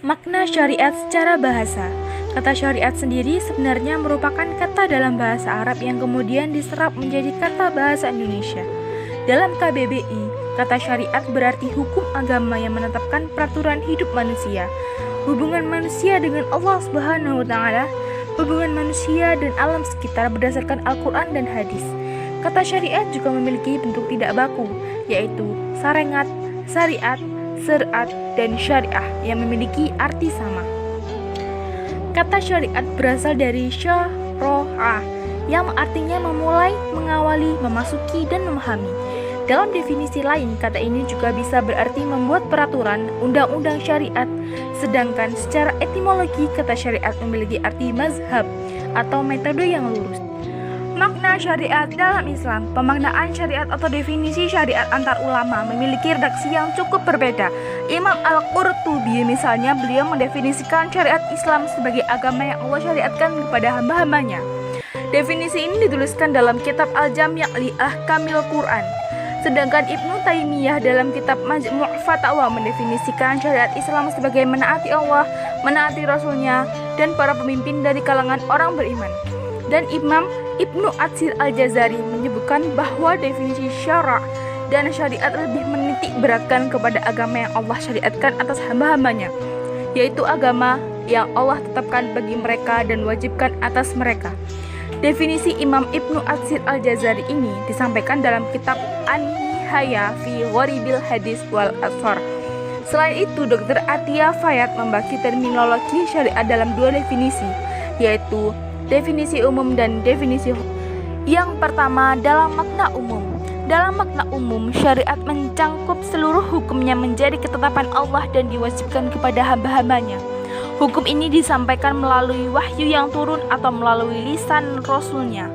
Makna syariat secara bahasa. Kata syariat sendiri sebenarnya merupakan kata dalam bahasa Arab yang kemudian diserap menjadi kata bahasa Indonesia. Dalam KBBI, kata syariat berarti hukum agama yang menetapkan peraturan hidup manusia, hubungan manusia dengan Allah Subhanahu wa taala, hubungan manusia dan alam sekitar berdasarkan Al-Qur'an dan hadis. Kata syariat juga memiliki bentuk tidak baku, yaitu sarengat, syariat, syariat, dan syariah yang memiliki arti sama. Kata syariat berasal dari syara'ah yang artinya memulai, mengawali, memasuki, dan memahami. Dalam definisi lain, kata ini juga bisa berarti membuat peraturan, undang-undang syariat, sedangkan secara etimologi kata syariat memiliki arti mazhab atau metode yang lurus. Makna syariat dalam Islam. Pemaknaan syariat atau definisi syariat antar ulama memiliki redaksi yang cukup berbeda. Imam Al-Qurtubi misalnya, beliau mendefinisikan syariat Islam sebagai agama yang Allah syariatkan kepada hamba-hambanya. Definisi ini dituliskan dalam kitab Al-Jami' li Ahkamil Quran. Sedangkan Ibnu Taimiyah dalam kitab Majmu' Fatawa mendefinisikan syariat Islam sebagai menaati Allah, menaati Rasulnya, dan para pemimpin dari kalangan orang beriman. Dan Imam Ibnu Atsir Al-Jazari menyebutkan bahwa definisi syara' dan syariat lebih menitik beratkan kepada agama yang Allah syariatkan atas hamba-hambanya, yaitu agama yang Allah tetapkan bagi mereka dan wajibkan atas mereka. Definisi Imam Ibnu Atsir Al-Jazari ini disampaikan dalam kitab An-Nihaya fi Gharibil Hadis wal Athar. Selain itu, Dr. Atia Fayad membagi terminologi syariat dalam dua definisi, yaitu definisi umum dan definisi khusus. Yang pertama, dalam makna umum. Dalam makna umum, syariat mencangkup seluruh hukumnya menjadi ketetapan Allah dan diwajibkan kepada hamba-hambanya. Hukum ini disampaikan melalui wahyu yang turun atau melalui lisan Rasulnya.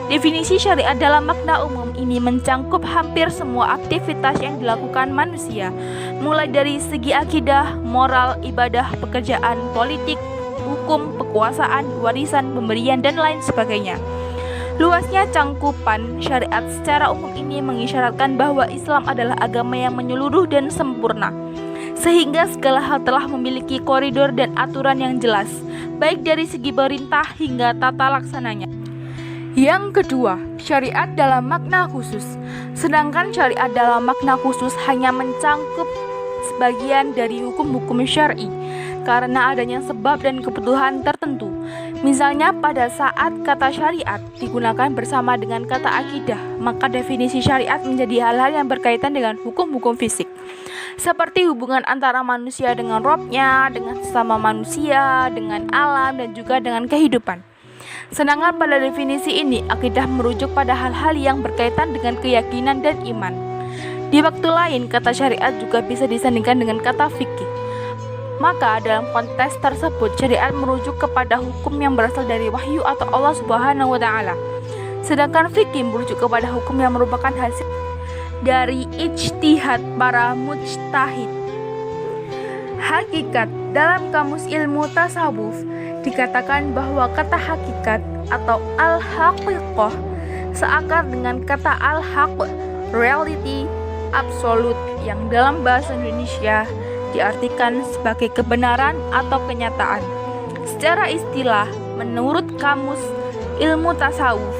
Definisi syariat dalam makna umum ini mencangkup hampir semua aktivitas yang dilakukan manusia, mulai dari segi akidah, moral, ibadah, pekerjaan, politik, hukum, kekuasaan, warisan, pemberian, dan lain sebagainya. Luasnya cangkupan syariat secara umum ini mengisyaratkan bahwa Islam adalah agama yang menyeluruh dan sempurna, sehingga segala hal telah memiliki koridor dan aturan yang jelas, baik dari segi perintah hingga tata laksananya. Yang kedua, syariat dalam makna khusus. Sedangkan syariat dalam makna khusus hanya mencangkup sebagian dari hukum-hukum syar'i karena adanya sebab dan kebutuhan tertentu. Misalnya pada saat kata syariat digunakan bersama dengan kata akidah, maka definisi syariat menjadi hal-hal yang berkaitan dengan hukum-hukum fisik, seperti hubungan antara manusia dengan Robnya, dengan sesama manusia, dengan alam, dan juga dengan kehidupan. Sedangkan pada definisi ini, akidah merujuk pada hal-hal yang berkaitan dengan keyakinan dan iman. Di waktu lain, kata syariat juga bisa disandingkan dengan kata fikih. Maka dalam konteks tersebut, syariat merujuk kepada hukum yang berasal dari wahyu atau Allah Subhanahu wa taala. Sedangkan fikih merujuk kepada hukum yang merupakan hasil dari ijtihad para mujtahid. Hakikat dalam kamus ilmu tasawuf dikatakan bahwa kata hakikat atau al-haqiqah seakar dengan kata al-haq, reality, absolut, yang dalam bahasa Indonesia diartikan sebagai kebenaran atau kenyataan. Secara istilah, menurut kamus ilmu tasawuf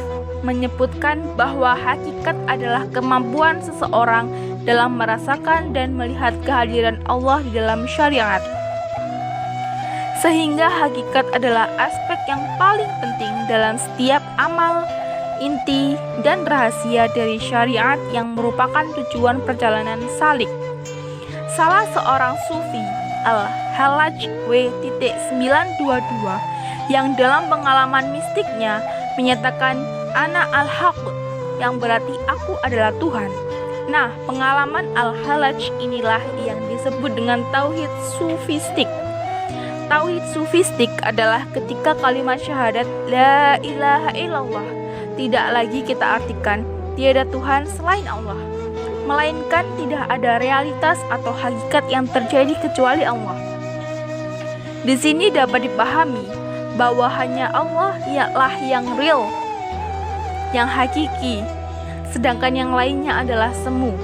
menyebutkan bahwa hakikat adalah kemampuan seseorang dalam merasakan dan melihat kehadiran Allah di dalam syariat. Sehingga hakikat adalah aspek yang paling penting dalam setiap amal, inti, dan rahasia dari syariat yang merupakan tujuan perjalanan salik. Salah seorang sufi, Al-Halaj W.922, yang dalam pengalaman mistiknya menyatakan ana al-haq, yang berarti aku adalah Tuhan. Nah, pengalaman Al-Halaj inilah yang disebut dengan tauhid sufistik. Tauhid sufistik adalah ketika kalimat syahadat la ilaha illallah tidak lagi kita artikan tiada Tuhan selain Allah, melainkan tidak ada realitas atau hakikat yang terjadi kecuali Allah. Di sini dapat dipahami bahwa hanya Allah ialah yang real, yang hakiki, sedangkan yang lainnya adalah semu.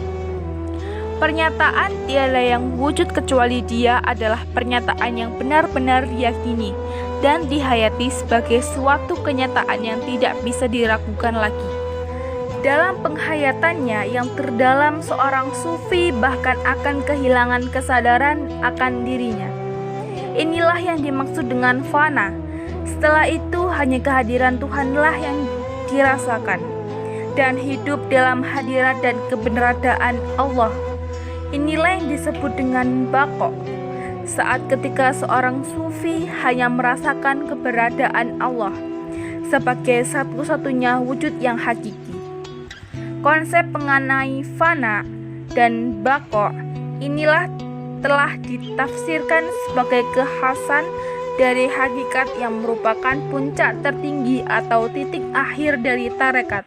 Pernyataan tiada yang wujud kecuali Dia adalah pernyataan yang benar-benar diyakini dan dihayati sebagai suatu kenyataan yang tidak bisa diragukan lagi. Dalam penghayatannya yang terdalam, seorang sufi bahkan akan kehilangan kesadaran akan dirinya. Inilah yang dimaksud dengan fana. Setelah itu hanya kehadiran Tuhanlah yang dirasakan dan hidup dalam hadirat dan keberadaan Allah. Inilah yang disebut dengan baqo. Saat ketika seorang sufi hanya merasakan keberadaan Allah sebagai satu-satunya wujud yang hakiki. Konsep mengenai fana dan baqo inilah telah ditafsirkan sebagai kekhasan dari hakikat yang merupakan puncak tertinggi atau titik akhir dari tarekat.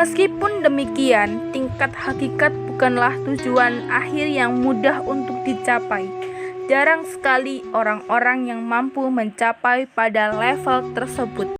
Meskipun demikian, tingkat hakikat bukanlah tujuan akhir yang mudah untuk dicapai. Jarang sekali orang-orang yang mampu mencapai pada level tersebut.